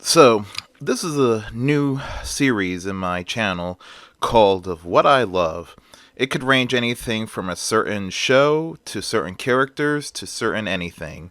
So, this is a new series in my channel called Of What I Love. It could range anything from a certain show to certain characters to certain anything.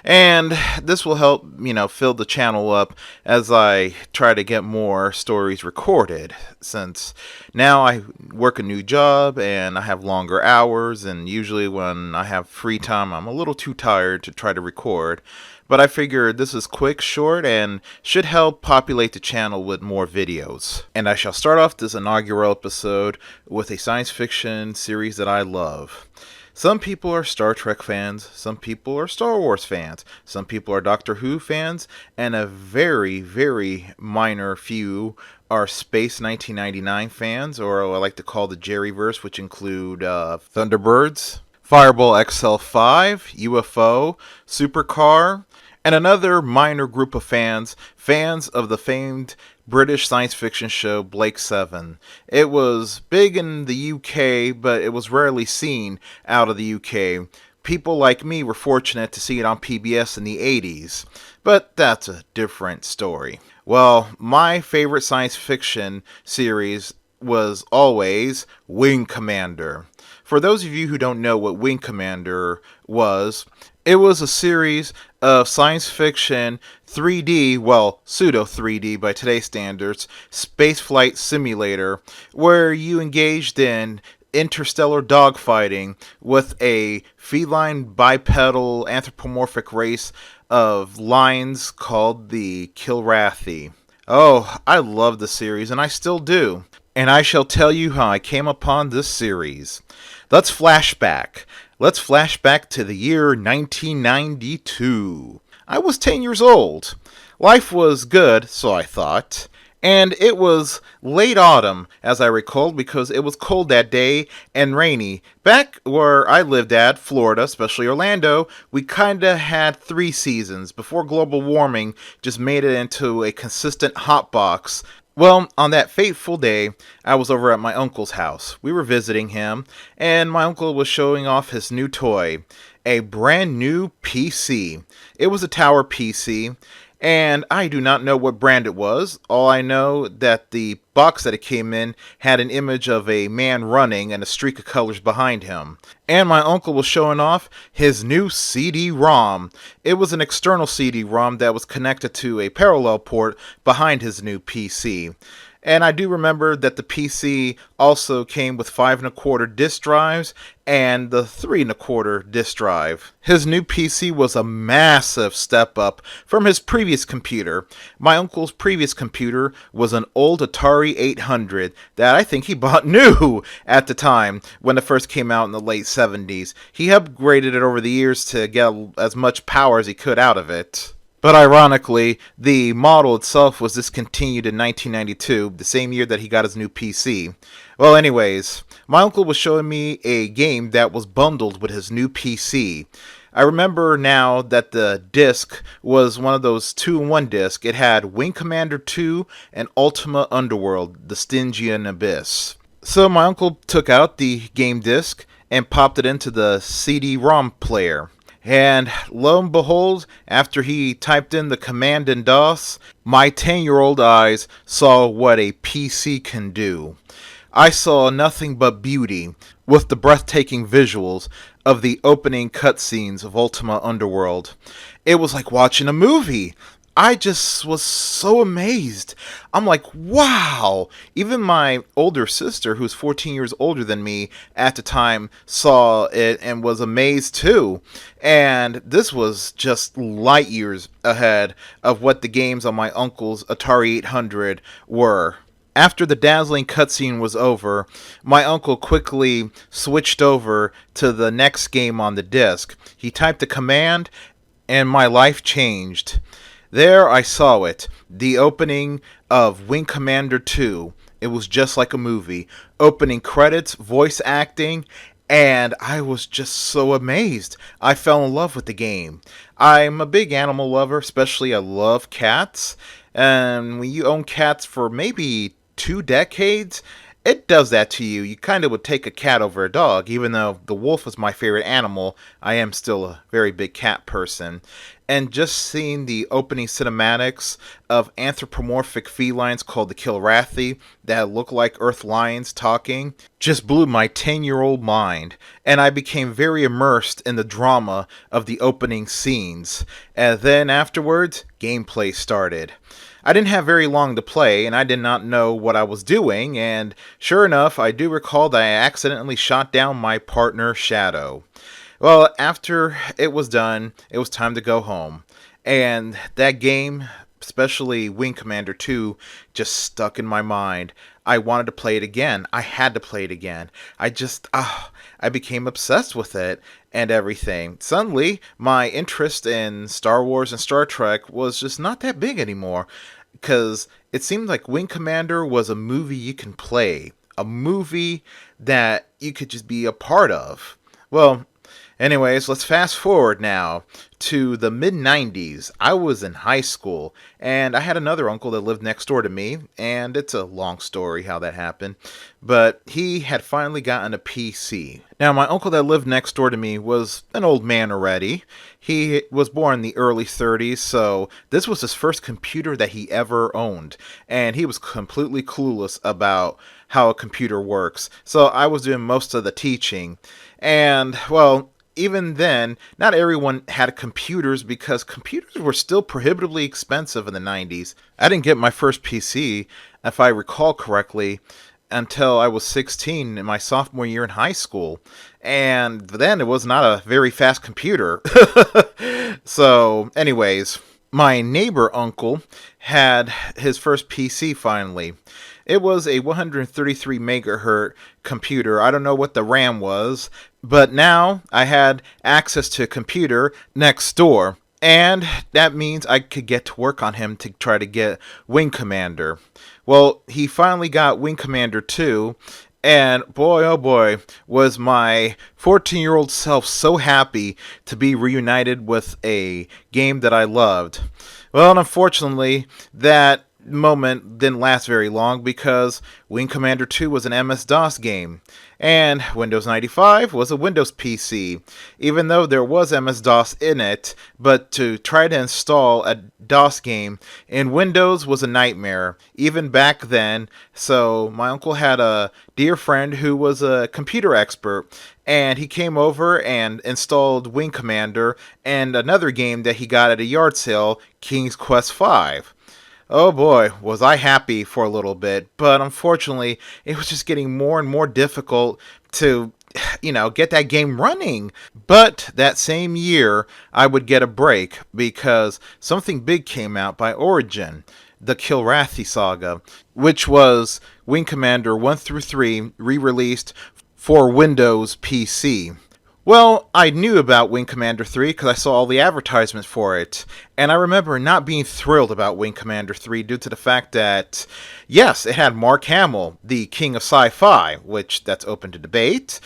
And this will help, fill the channel up as I try to get more stories recorded. Since now I work a new job and I have longer hours, and usually when I have free time, I'm a little too tired to try to record. But I figured this is quick, short, and should help populate the channel with more videos. And I shall start off this inaugural episode with a science fiction series that I love. Some people are Star Trek fans, some people are Star Wars fans, some people are Doctor Who fans, and a very, very minor few are Space 1999 fans, or what I like to call the Jerryverse, which include Thunderbirds, Fireball XL5, UFO, Supercar, and another minor group of fans of the famed British science fiction show Blake 7. It was big in the UK, but it was rarely seen out of the UK. People like me were fortunate to see it on PBS in the 80s, but that's a different story. Well, my favorite science fiction series was always Wing Commander. For those of you who don't know what Wing Commander was, it was a series of science fiction 3D, well, pseudo 3D by today's standards, spaceflight simulator where you engaged in interstellar dogfighting with a feline bipedal anthropomorphic race of lions called the Kilrathi. Oh, I love the series, and I still do. And I shall tell you how I came upon this series. Let's flash back. Let's flash back to the year 1992. I was 10 years old. Life was good, so I thought. And it was late autumn, as I recalled, because it was cold that day and rainy. Back where I lived at, Florida, especially Orlando, we kinda had 3 seasons before global warming just made it into a consistent hotbox. Well, on that fateful day, I was over at my uncle's house. We were visiting him, and my uncle was showing off his new toy, a brand new PC. It was a tower PC, and I do not know what brand it was. All I know that the box that it came in had an image of a man running and a streak of colors behind him. And my uncle was showing off his new CD-ROM. It was an external CD-ROM that was connected to a parallel port behind his new PC. And I do remember that the PC also came with 5¼ disk drives and the 3¼ disk drive. His new PC was a massive step up from his previous computer. My uncle's previous computer was an old Atari 800 that I think he bought new at the time when it first came out in the late 70s. He upgraded it over the years to get as much power as he could out of it. But ironically, the model itself was discontinued in 1992, the same year that he got his new PC. Well, anyways, my uncle was showing me a game that was bundled with his new PC. I remember now that the disc was one of those 2-in-1 discs. It had Wing Commander 2 and Ultima Underworld, the Stygian Abyss. So my uncle took out the game disc and popped it into the CD-ROM player. And lo and behold, after he typed in the command in DOS, my 10-year-old eyes saw what a PC can do. I saw nothing but beauty with the breathtaking visuals of the opening cutscenes of Ultima Underworld. It was like watching a movie. I just was so amazed. I'm like, wow! Even my older sister, who's 14 years older than me at the time, saw it and was amazed too. And this was just light years ahead of what the games on my uncle's Atari 800 were. After the dazzling cutscene was over, my uncle quickly switched over to the next game on the disc. He typed the command, and my life changed. There I saw it, the opening of Wing Commander 2. It was just like a movie. Opening credits, voice acting, and I was just so amazed. I fell in love with the game. I'm a big animal lover, especially I love cats. And when you own cats for maybe 2 decades, it does that to you. You kind of would take a cat over a dog. Even though the wolf was my favorite animal, I am still a very big cat person. and just seeing the opening cinematics of anthropomorphic felines called the Kilrathi that look like Earth lions talking just blew my 10-year-old mind, and I became very immersed in the drama of the opening scenes. And then afterwards, gameplay started. I didn't have very long to play, and I did not know what I was doing, and sure enough, I do recall that I accidentally shot down my partner, Shadow. Well, after it was done, it was time to go home. And that game, especially Wing Commander 2, just stuck in my mind. I wanted to play it again. I had to play it again. I became obsessed with it and everything. Suddenly, my interest in Star Wars and Star Trek was just not that big anymore. Because it seemed like Wing Commander was a movie you can play. A movie that you could just be a part of. Well, anyways, let's fast forward now to the mid 90s. I was in high school, and I had another uncle that lived next door to me, and it's a long story how that happened, but he had finally gotten a PC. Now, my uncle that lived next door to me was an old man already. He was born in the early 30s, so this was his first computer that he ever owned, and he was completely clueless about how a computer works. So I was doing most of the teaching, and, well, even then, not everyone had computers because computers were still prohibitively expensive in the 90s. I didn't get my first PC, if I recall correctly, until I was 16 in my sophomore year in high school. And then it was not a very fast computer. So, anyways, my neighbor uncle had his first PC finally. It was a 133 megahertz computer. I don't know what the RAM was, but now I had access to a computer next door, and that means I could get to work on him to try to get Wing Commander. Well, he finally got Wing Commander 2, and boy, oh boy, was my 14-year-old self so happy to be reunited with a game that I loved. Well, unfortunately, that moment didn't last very long because Wing Commander 2 was an MS-DOS game, and Windows 95 was a Windows PC, even though there was MS-DOS in it, but to try to install a DOS game in Windows was a nightmare, even back then. So my uncle had a dear friend who was a computer expert, and he came over and installed Wing Commander and another game that he got at a yard sale, King's Quest V. Oh boy, was I happy for a little bit, but unfortunately, it was just getting more and more difficult to, get that game running. But that same year, I would get a break because something big came out by Origin, the Kilrathi saga, which was Wing Commander 1 through 3 re-released for Windows PC. Well, I knew about Wing Commander 3 because I saw all the advertisements for it, and I remember not being thrilled about Wing Commander 3 due to the fact that, yes, it had Mark Hamill, the king of sci-fi, which that's open to debate,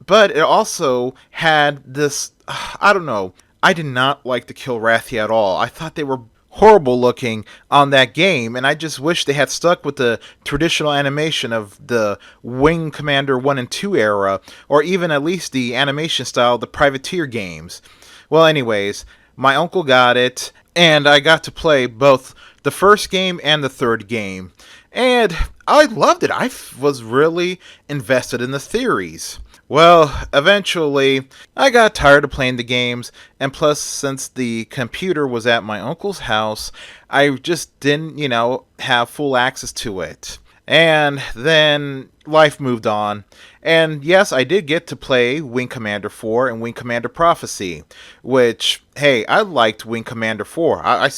but it also had this, I don't know, I did not like the Kilrathi at all. I thought they were horrible looking on that game, and I just wish they had stuck with the traditional animation of the Wing Commander 1 and 2 era, or even at least the animation style of the Privateer games. Well, anyways, my uncle got it, and I got to play both the first game and the third game, and I loved it. Was really invested in the theories. Well, eventually, I got tired of playing the games, and plus, since the computer was at my uncle's house, I just didn't, have full access to it. And then life moved on, and yes, I did get to play Wing Commander 4 and Wing Commander Prophecy, which, hey, I liked Wing Commander 4. I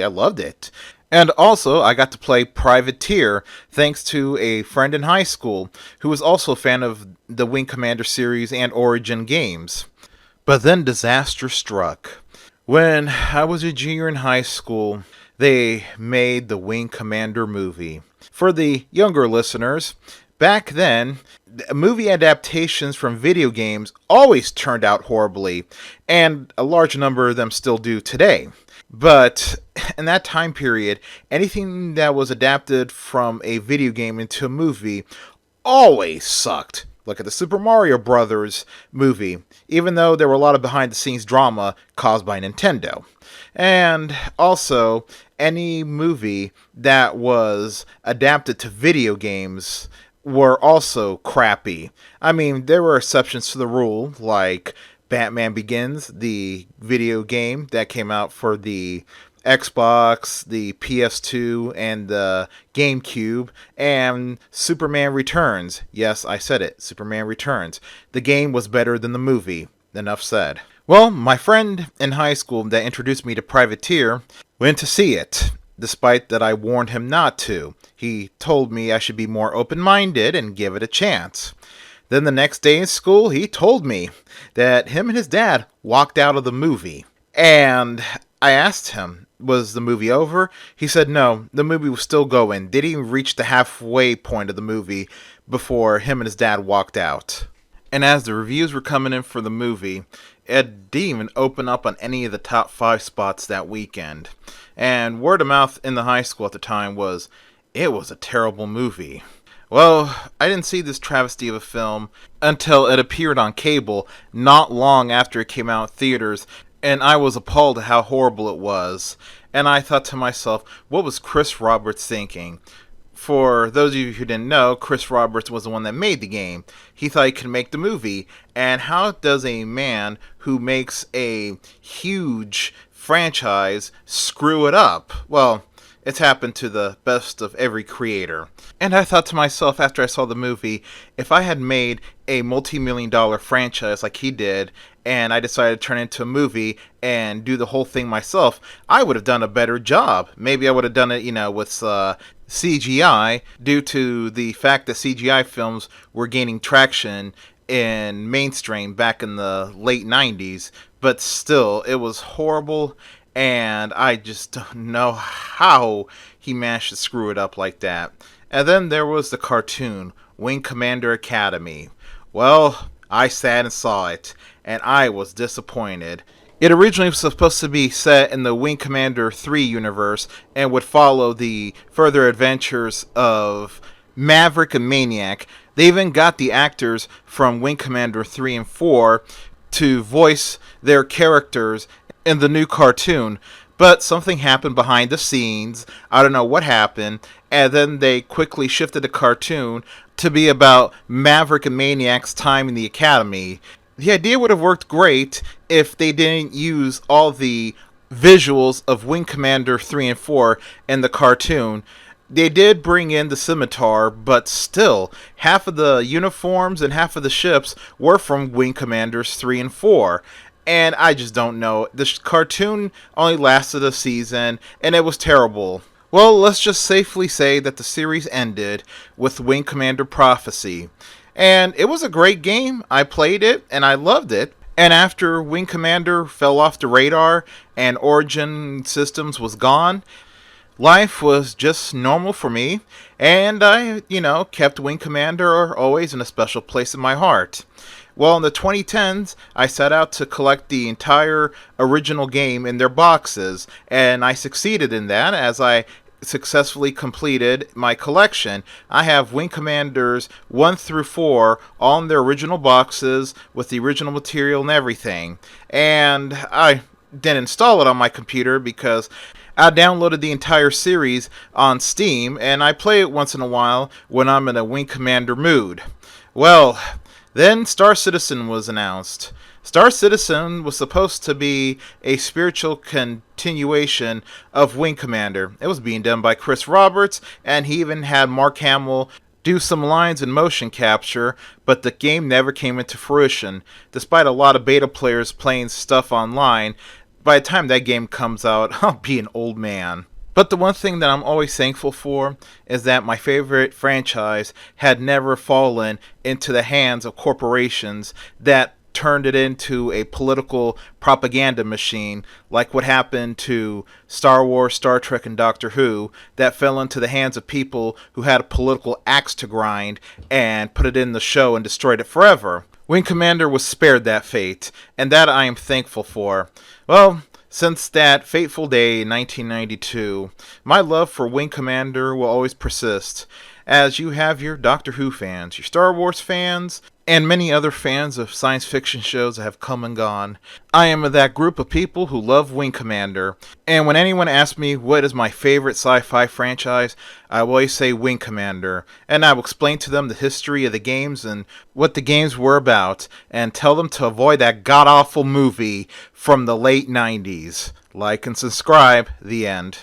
loved it. And also, I got to play Privateer thanks to a friend in high school who was also a fan of the Wing Commander series and Origin games. But then disaster struck. When I was a junior in high school, they made the Wing Commander movie. For the younger listeners, back then, movie adaptations from video games always turned out horribly, and a large number of them still do today. But in that time period, anything that was adapted from a video game into a movie always sucked. Look at the Super Mario Brothers movie, even though there were a lot of behind the scenes drama caused by Nintendo. And also, any movie that was adapted to video games were also crappy. I mean, there were exceptions to the rule, like Batman Begins, the video game that came out for the Xbox, the PS2, and the GameCube, and Superman Returns. Yes, I said it, Superman Returns. The game was better than the movie. Enough said. Well, my friend in high school that introduced me to Privateer went to see it, despite that I warned him not to. He told me I should be more open-minded and give it a chance. Then the next day in school, he told me that him and his dad walked out of the movie. And I asked him, was the movie over? He said no, the movie was still going. Didn't even reach the halfway point of the movie before him and his dad walked out. And as the reviews were coming in for the movie, it didn't even open up on any of the top 5 spots that weekend. And word of mouth in the high school at the time was, it was a terrible movie. Well, I didn't see this travesty of a film until it appeared on cable not long after it came out in theaters, and I was appalled at how horrible it was. And I thought to myself, what was Chris Roberts thinking? For those of you who didn't know, Chris Roberts was the one that made the game. He thought he could make the movie. And how does a man who makes a huge franchise screw it up? Well, it's happened to the best of every creator. And I thought to myself after I saw the movie, if I had made a multi-million-dollar franchise like he did, and I decided to turn it into a movie and do the whole thing myself, I would have done a better job. Maybe I would have done it, with CGI, due to the fact that CGI films were gaining traction in mainstream back in the late 90s. But still, it was horrible, and I just don't know how he managed to screw it up like that. And then there was the cartoon, Wing Commander Academy. Well, I sat and saw it, and I was disappointed. It originally was supposed to be set in the Wing Commander 3 universe and would follow the further adventures of Maverick and Maniac. They even got the actors from Wing Commander 3 and 4 to voice their characters in the new cartoon. But something happened behind the scenes. I don't know what happened. And then they quickly shifted the cartoon to be about Maverick and Maniac's time in the academy. The idea would have worked great if they didn't use all the visuals of Wing Commander 3 and 4 in the cartoon. They did bring in the scimitar, but still, half of the uniforms and half of the ships were from Wing Commanders 3 and 4. And I just don't know. The cartoon only lasted a season, and it was terrible. Well, let's just safely say that the series ended with Wing Commander Prophecy. And it was a great game. I played it, and I loved it. And after Wing Commander fell off the radar and Origin Systems was gone, life was just normal for me. And I, kept Wing Commander always in a special place in my heart. Well, in the 2010s, I set out to collect the entire original game in their boxes, and I succeeded in that as I successfully completed my collection. I have Wing Commanders 1 through 4 all in their original boxes with the original material and everything. And I didn't install it on my computer because I downloaded the entire series on Steam, and I play it once in a while when I'm in a Wing Commander mood. Well, then Star Citizen was announced. Star Citizen was supposed to be a spiritual continuation of Wing Commander. It was being done by Chris Roberts, and he even had Mark Hamill do some lines in motion capture, but the game never came into fruition. Despite a lot of beta players playing stuff online, by the time that game comes out, I'll be an old man. But the one thing that I'm always thankful for is that my favorite franchise had never fallen into the hands of corporations that turned it into a political propaganda machine, like what happened to Star Wars, Star Trek, and Doctor Who, that fell into the hands of people who had a political axe to grind and put it in the show and destroyed it forever. Wing Commander was spared that fate, and that I am thankful for. Well, since that fateful day in 1992, my love for Wing Commander will always persist. as you have your Doctor Who fans, your Star Wars fans, and many other fans of science fiction shows that have come and gone. I am of that group of people who love Wing Commander, and when anyone asks me what is my favorite sci-fi franchise, I will always say Wing Commander, and I will explain to them the history of the games and what the games were about, and tell them to avoid that god-awful movie from the late 90s. Like and subscribe. The end.